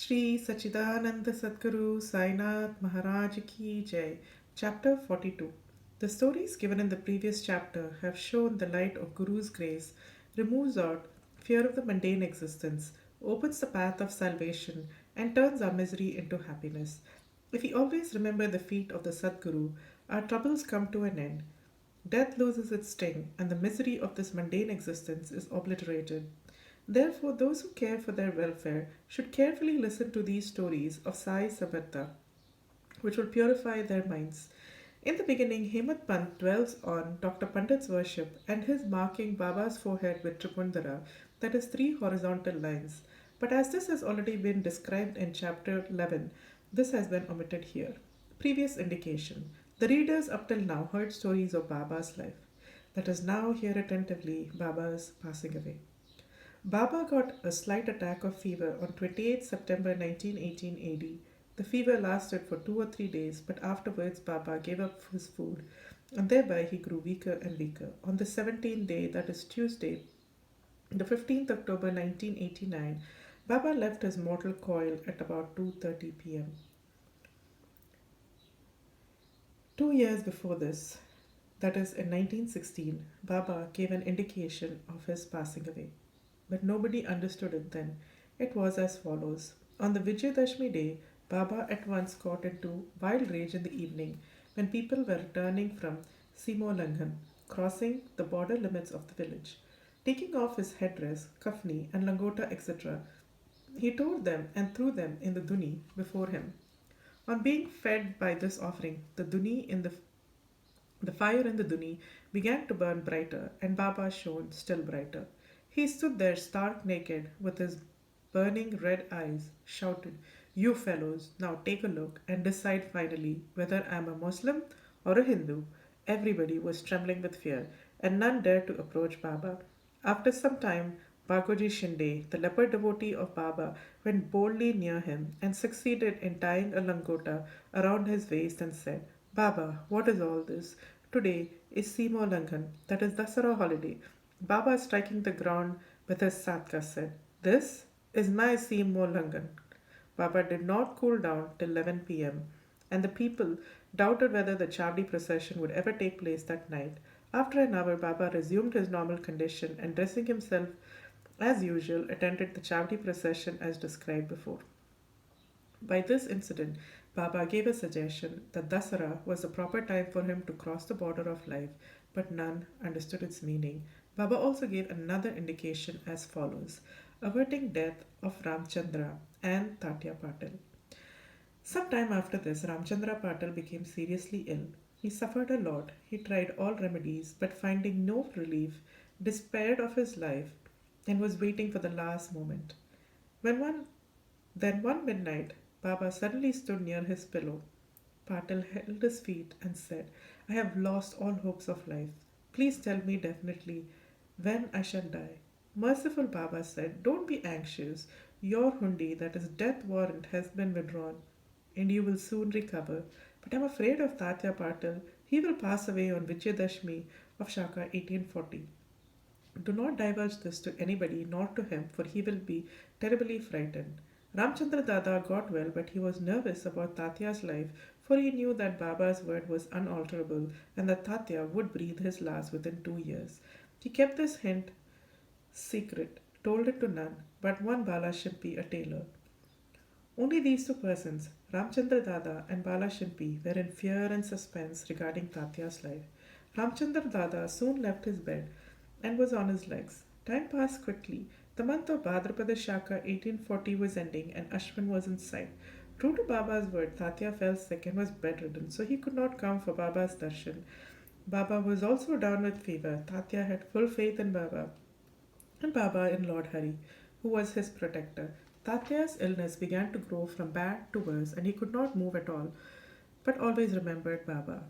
Shri Sachidananda Sadguru Sainath Maharaj Ki Jai. Chapter 42. The stories given in the previous chapter have shown the light of Guru's grace removes out fear of the mundane existence, opens the path of salvation, and turns our misery into happiness. If we always remember the feet of the Sadguru, our troubles come to an end. Death loses its sting, and the misery of this mundane existence is obliterated. Therefore, those who care for their welfare should carefully listen to these stories of Sai Satcharitra, which will purify their minds. In the beginning, Hemant Pant dwells on Dr. Pandit's worship and his marking Baba's forehead with Tripundara, that is, three horizontal lines. But as this has already been described in chapter 11, this has been omitted here. Previous indication: the readers up till now heard stories of Baba's life. Let us now hear attentively Baba's passing away. Baba got a slight attack of fever on 28 September 1918 AD. The fever lasted for 2 or 3 days, but afterwards Baba gave up his food, and thereby he grew weaker and weaker. On the 17th day, that is Tuesday, the 15th October 1989, Baba left his mortal coil at about 2:30 p.m. 2 years before this, that is in 1916, Baba gave an indication of his passing away. But nobody understood it then. It was as follows. On the Vijayadashmi day, Baba at once got into wild rage in the evening when people were returning from Simolangan, crossing the border limits of the village. Taking off his headdress, kafni, and langota, etc., he tore them and threw them in the duni before him. On being fed by this offering, the fire in the duni began to burn brighter, and Baba shone still brighter. He stood there stark naked, with his burning red eyes, shouted, "You fellows, now take a look and decide finally whether I am a Muslim or a Hindu." Everybody was trembling with fear, and none dared to approach Baba. After some time, Bagoji Shinde, the leper devotee of Baba, went boldly near him and succeeded in tying a langota around his waist and said, "Baba, what is all this? Today is Simo Langan, that is Dasara holiday." Baba, striking the ground with his satka, said, "This is my Simo Langan." Baba did not cool down till 11 p.m., and the people doubted whether the Chavdi procession would ever take place that night. After an hour, Baba resumed his normal condition and, dressing himself as usual, attended the Chavdi procession as described before. By this incident, Baba gave a suggestion that Dasara was the proper time for him to cross the border of life, but none understood its meaning. Baba also gave another indication as follows: averting death of Ramchandra and Tatya Patil. Some time after this, Ramchandra Patil became seriously ill. He suffered a lot. He tried all remedies, but finding no relief, despaired of his life and was waiting for the last moment. When one then one midnight, Baba suddenly stood near his pillow. Patil held his feet and said, "I have lost all hopes of life. Please tell me definitely when I shall die." Merciful Baba said, "Don't be anxious. Your hundi, that is death warrant, has been withdrawn, and you will soon recover. But I am afraid of Tatya Patil. He will pass away on Vijayadashmi of Shaka 1840. Do not divulge this to anybody, nor to him, for he will be terribly frightened." Ramchandra Dada got well, but he was nervous about Tatya's life, for he knew that Baba's word was unalterable and that Tatya would breathe his last within 2 years. He kept this hint secret, told it to none but one Bala Shimpi, a tailor. Only these two persons, Ramchandra Dada and Bala Shimpi, were in fear and suspense regarding Tatya's life. Ramchandra Dada soon left his bed and was on his legs. Time passed quickly. The month of Bhadrapada Shaka 1840 was ending and Ashwin was in sight. True to Baba's word, Tatya fell sick and was bedridden, so he could not come for Baba's darshan. Baba was also down with fever. Tatya had full faith in Baba and Baba in Lord Hari, who was his protector. Tatya's illness began to grow from bad to worse, and he could not move at all, but always remembered Baba.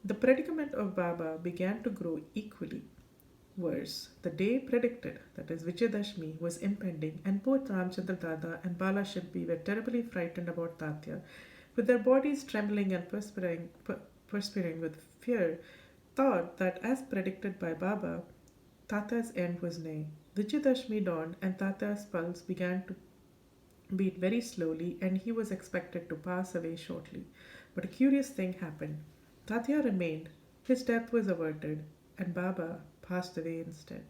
The predicament of Baba began to grow equally worse. The day predicted, that is Vijayadashmi, was impending, and both Ramchandra Dada and Bala Shimpi were terribly frightened about Tatya. With their bodies trembling and perspiring with fear, thought that, as predicted by Baba, Tata's end was nigh. Vijayadashmi dawned, and Tata's pulse began to beat very slowly, and he was expected to pass away shortly. But a curious thing happened. Tatya remained, his death was averted, and Baba passed away instead.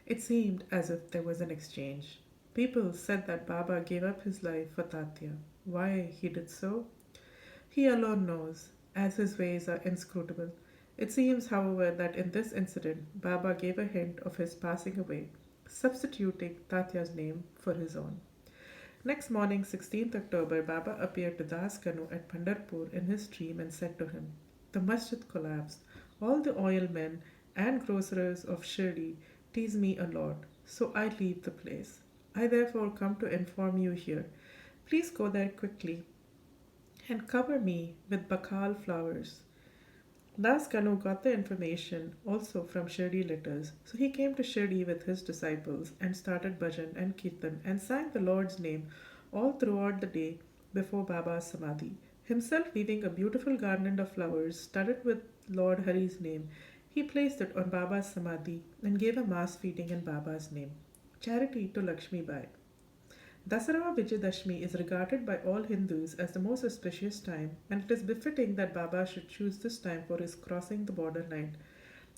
It seemed as if there was an exchange. People said that Baba gave up his life for Tatya. Why he did so? He alone knows, as his ways are inscrutable. It seems, however, that in this incident, Baba gave a hint of his passing away, substituting Tatya's name for his own. Next morning, 16th October, Baba appeared to Das Kanu at Pandharpur in his dream and said to him, "The masjid collapsed. All the oil men and grocers of Shirdi tease me a lot, so I leave the place. I therefore come to inform you here. Please go there quickly and cover me with bakal flowers." Das Kanu got the information also from Shirdi letters, so he came to Shirdi with his disciples and started bhajan and kirtan and sang the Lord's name all throughout the day before Baba's samadhi. Himself weaving a beautiful garland of flowers studded with Lord Hari's name, he placed it on Baba's samadhi and gave a mass feeding in Baba's name. Charity to Lakshmi Bai. Dasara Vijayadashmi is regarded by all Hindus as the most auspicious time, and it is befitting that Baba should choose this time for his crossing the border line.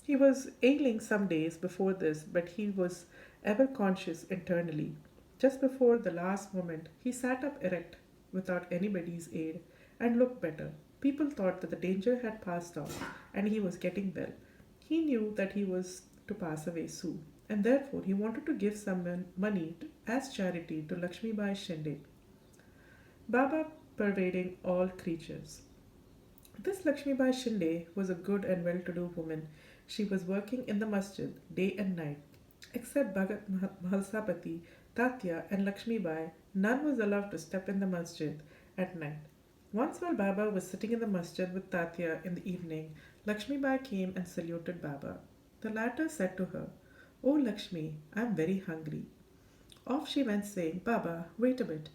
He was ailing some days before this, but he was ever conscious internally. Just before the last moment, he sat up erect without anybody's aid and looked better. People thought that the danger had passed off and he was getting well. He knew that he was to pass away soon, and therefore he wanted to give some money as charity to Lakshmi Bai Shinde, Baba pervading all creatures. This Lakshmi Bai Shinde was a good and well to do woman. She was working in the masjid day and night. Except Bhagat Mahalsapati, Tatya, and Lakshmi Bai, none was allowed to step in the masjid at night. Once while Baba was sitting in the masjid with Tatya in the evening, Lakshmi Bai came and saluted Baba. The latter said to her, "Oh Lakshmi, I am very hungry." Off she went, saying, "Baba, wait a bit.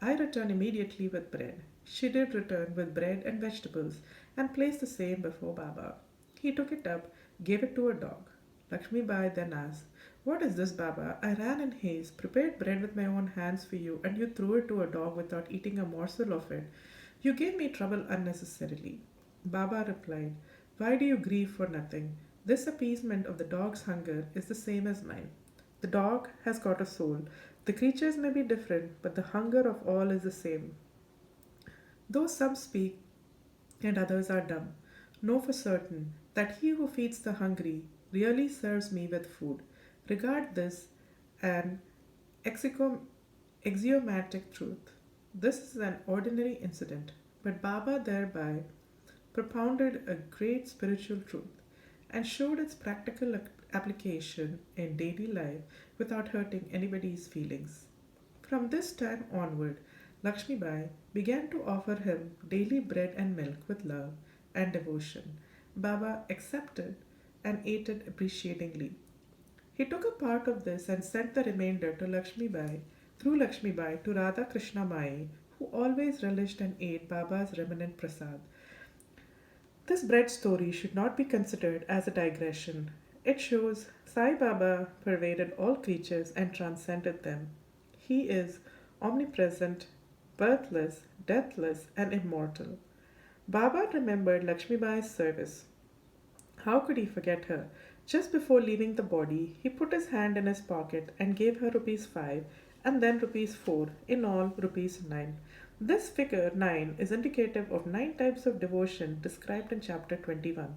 I return immediately with bread." She did return with bread and vegetables and placed the same before Baba. He took it up, gave it to a dog. Lakshmi Bai then asked, "What is this, Baba? I ran in haste, prepared bread with my own hands for you, and you threw it to a dog without eating a morsel of it. You gave me trouble unnecessarily." Baba replied, "Why do you grieve for nothing? This appeasement of the dog's hunger is the same as mine. The dog has got a soul. The creatures may be different, but the hunger of all is the same. Though some speak and others are dumb, know for certain that he who feeds the hungry really serves me with food. Regard this an axiomatic truth. This is an ordinary incident, but Baba thereby propounded a great spiritual truth and showed its practical application in daily life without hurting anybody's feelings. From this time onward, Lakshmi Bai began to offer him daily bread and milk with love and devotion. Baba accepted and ate it appreciatingly. He took a part of this and sent the remainder to Lakshmi Bai through Lakshmi Bai to Radha Krishna Mai, who always relished and ate Baba's remnant prasad. This bread story should not be considered as a digression. It shows Sai Baba pervaded all creatures and transcended them. He is omnipresent, birthless, deathless, and immortal. Baba remembered Lakshmi Bai's service. How could he forget her? Just before leaving the body, he put his hand in his pocket and gave her rupees 5 and then rupees 4, in all rupees 9. This figure 9 is indicative of 9 types of devotion described in chapter 21.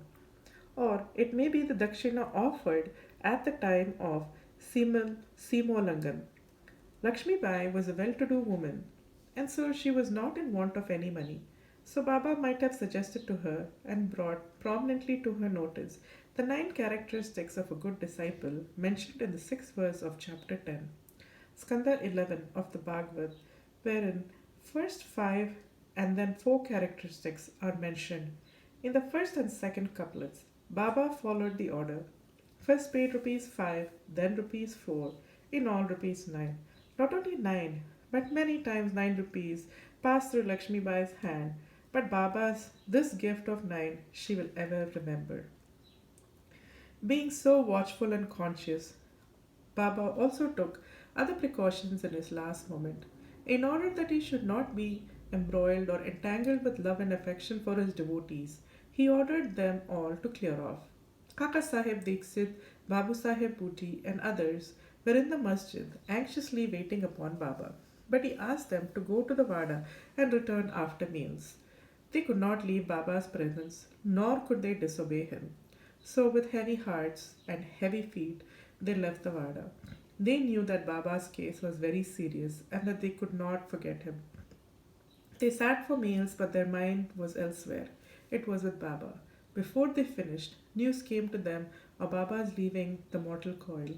Or it may be the dakshina offered at the time of Simolangan. Lakshmi Bai was a well to do woman, and so she was not in want of any money. So Baba might have suggested to her and brought prominently to her notice the 9 characteristics of a good disciple mentioned in the 6th verse of chapter 10, Skanda 11 of the Bhagavad, wherein first 5 and then 4 characteristics are mentioned. In the first and second couplets, Baba followed the order. First paid rupees 5, then rupees 4, in all rupees 9. Not only 9, but many times 9 rupees passed through Lakshmi Bai's hand, but Baba's this gift of 9 she will ever remember. Being so watchful and conscious, Baba also took other precautions in his last moment. In order that he should not be embroiled or entangled with love and affection for his devotees, he ordered them all to clear off. Kaka Sahib Dixit, Babu Sahib Booty, and others were in the masjid, anxiously waiting upon Baba. But he asked them to go to the Wada and return after meals. They could not leave Baba's presence, nor could they disobey him. So, with heavy hearts and heavy feet, they left the Wada. They knew that Baba's case was very serious and that they could not forget him. They sat for meals, but their mind was elsewhere. It was with Baba. Before they finished, news came to them of Baba's leaving the mortal coil.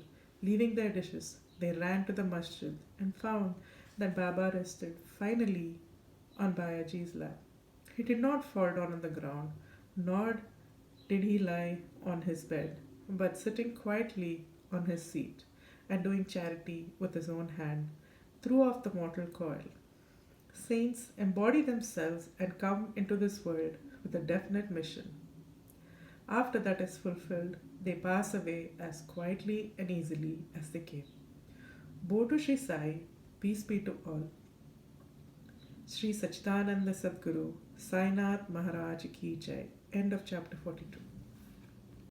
Leaving their dishes, they ran to the masjid and found that Baba rested finally on Bayaji's lap. He did not fall down on the ground, nor did he lie on his bed, but sitting quietly on his seat and doing charity with his own hand, threw off the mortal coil. Saints embody themselves and come into this world with a definite mission. After that is fulfilled, they pass away as quietly and easily as they came. Bo to Sri Sai, peace be to all. Sri Sachidananda Sadguru, Sainath Maharaj Ki Jai. End of chapter 42.